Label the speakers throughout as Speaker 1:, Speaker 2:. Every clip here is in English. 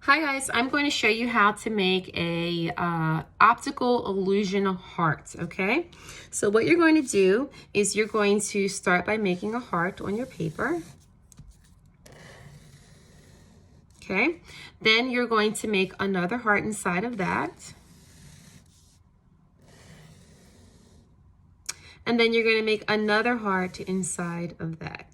Speaker 1: Hi guys, I'm going to show you how to make a optical illusion heart, okay? So what you're going to do is you're going to start by making a heart on your paper. Okay, then you're going to make another heart inside of that. And then you're going to make another heart inside of that.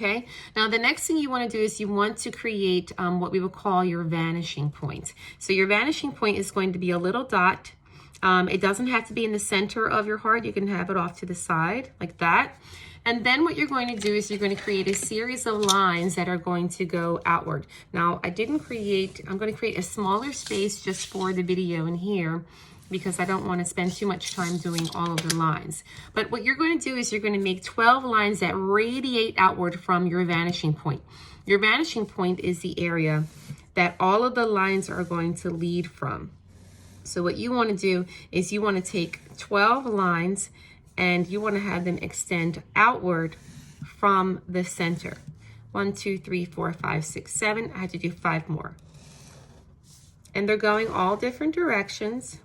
Speaker 1: Okay, now the next thing you want to do is you want to create what we would call your vanishing point. So your vanishing point is going to be a little dot. It doesn't have to be in the center of your heart. You can have it off to the side like that. And then what you're going to do is you're going to create a series of lines that are going to go outward. Now I'm going to create a smaller space just for the video in here, because I don't want to spend too much time doing all of the lines. But what you're going to do is you're going to make 12 lines that radiate outward from your vanishing point. Your vanishing point is the area that all of the lines are going to lead from. So what you want to do is you want to take 12 lines and you want to have them extend outward from the center. 1, 2, 3, 4, 5, 6, 7. I had to do 5 more. And they're going all different directions,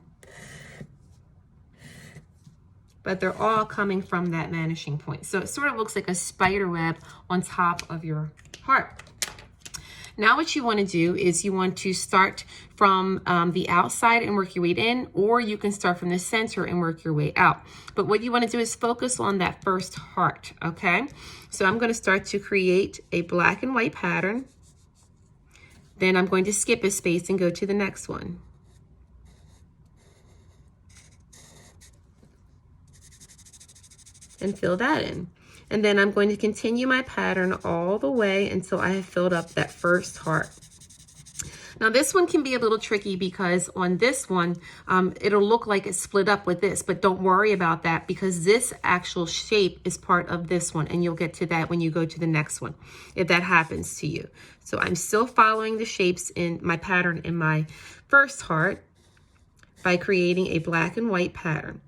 Speaker 1: but they're all coming from that vanishing point. So it sort of looks like a spider web on top of your heart. Now what you want to do is you want to start from the outside and work your way in, or you can start from the center and work your way out. But what you want to do is focus on that first heart, okay? So I'm going to start to create a black and white pattern. Then I'm going to skip a space and go to the next one. And fill that in. And then I'm going to continue my pattern all the way until I have filled up that first heart. Now this one can be a little tricky because on this one, it'll look like it's split up with this, but don't worry about that because this actual shape is part of this one, and you'll get to that when you go to the next one, if that happens to you. So I'm still following the shapes in my pattern in my first heart by creating a black and white pattern.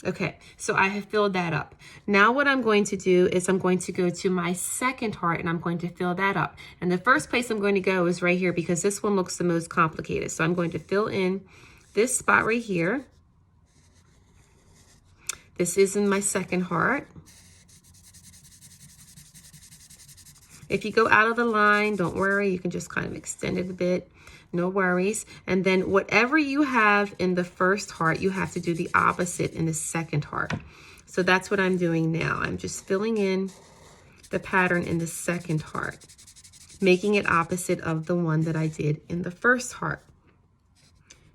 Speaker 1: Okay, so I have filled that up. Now what I'm going to do is I'm going to go to my second heart and I'm going to fill that up. And the first place I'm going to go is right here because this one looks the most complicated. So I'm going to fill in this spot right here. This is in my second heart. If you go out of the line, don't worry, you can just kind of extend it a bit. No worries. And then whatever you have in the first heart, you have to do the opposite in the second heart. So that's what I'm doing now. I'm just filling in the pattern in the second heart, making it opposite of the one that I did in the first heart.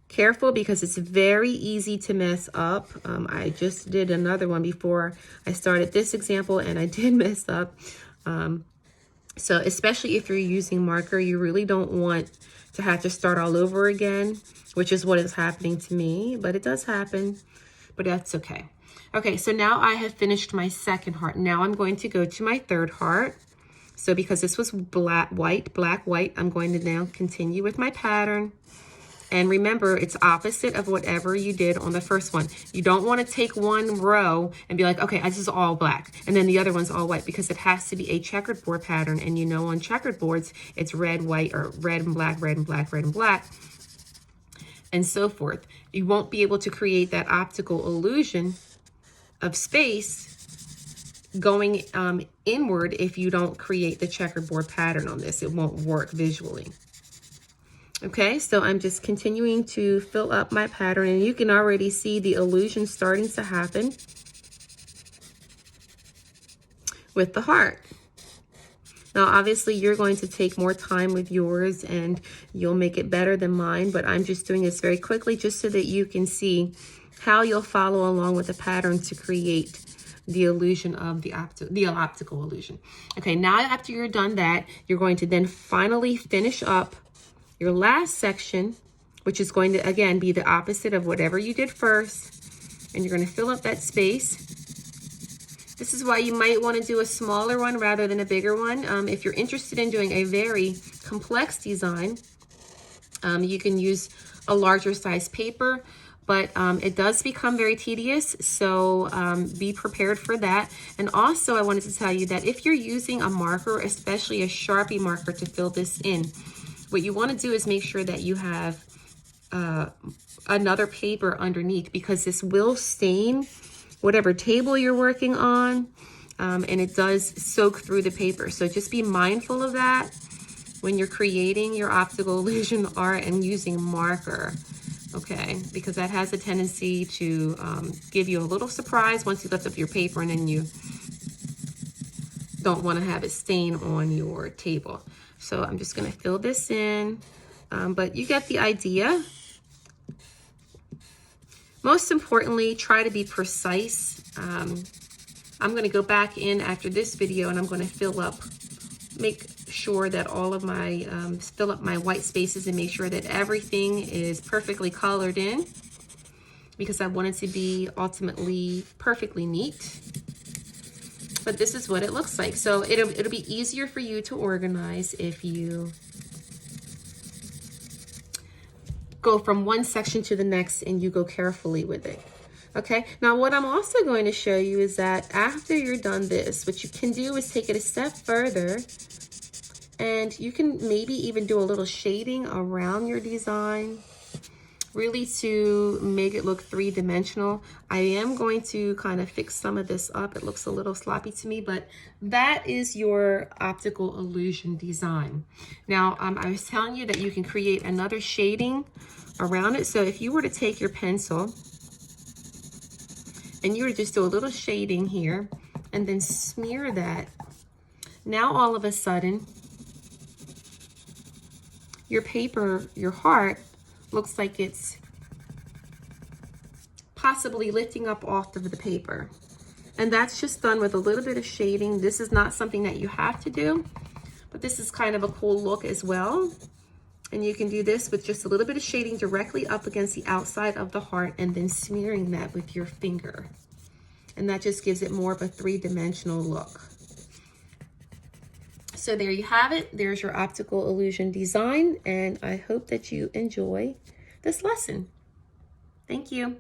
Speaker 1: Careful because it's very easy to mess up. I just did another one before I started this example and I did mess up. So especially if you're using marker, you really don't want to have to start all over again, which is what is happening to me, but it does happen, but that's okay. Okay, so now I have finished my second heart. Now I'm going to go to my third heart. So because this was black, white, I'm going to now continue with my pattern. And remember, it's opposite of whatever you did on the first one. You don't want to take one row and be like, okay, this is all black, and then the other one's all white, because it has to be a checkered board pattern. And you know, on checkered boards, it's red, white, or red and black, red and black, red and black, and so forth. You won't be able to create that optical illusion of space going inward if you don't create the checkerboard pattern on this. It won't work visually. Okay, so I'm just continuing to fill up my pattern, and you can already see the illusion starting to happen with the heart. Now, obviously, you're going to take more time with yours and you'll make it better than mine, but I'm just doing this very quickly just so that you can see how you'll follow along with the pattern to create the illusion of the optical illusion. Okay, now after you're done that, you're going to then finally finish up your last section, which is going to, again, be the opposite of whatever you did first. And you're going to fill up that space. This is why you might want to do a smaller one rather than a bigger one. If you're interested in doing a very complex design, you can use a larger size paper. but it does become very tedious, so be prepared for that. And also I wanted to tell you that if you're using a marker, especially a Sharpie marker, to fill this in, what you want to do is make sure that you have another paper underneath, because this will stain whatever table you're working on, and it does soak through the paper. So just be mindful of that when you're creating your optical illusion art and using marker, okay? Because that has a tendency to give you a little surprise once you lift up your paper, and then you don't want to have it stain on your table. So I'm just going to fill this in, but you get the idea. Most importantly, try to be precise. I'm going to go back in after this video and I'm going to make sure that all of my, fill up my white spaces and make sure that everything is perfectly colored in, because I want it to be ultimately perfectly neat. But this is what it looks like. So it'll be easier for you to organize if you go from one section to the next and you go carefully with it. Okay, now what I'm also going to show you is that after you're done this, what you can do is take it a step further, and you can maybe even do a little shading around your design, really to make it look three-dimensional. I am going to kind of fix some of this up. It looks a little sloppy to me, but that is your optical illusion design. Now, I was telling you that you can create another shading around it. So if you were to take your pencil and you were to just do a little shading here and then smear that, now all of a sudden, your paper, your heart, looks like it's possibly lifting up off of the paper. And that's just done with a little bit of shading. This is not something that you have to do, but this is kind of a cool look as well. And you can do this with just a little bit of shading directly up against the outside of the heart and then smearing that with your finger. And that just gives it more of a three-dimensional look. So there you have it. There's your optical illusion design, and I hope that you enjoy this lesson. Thank you.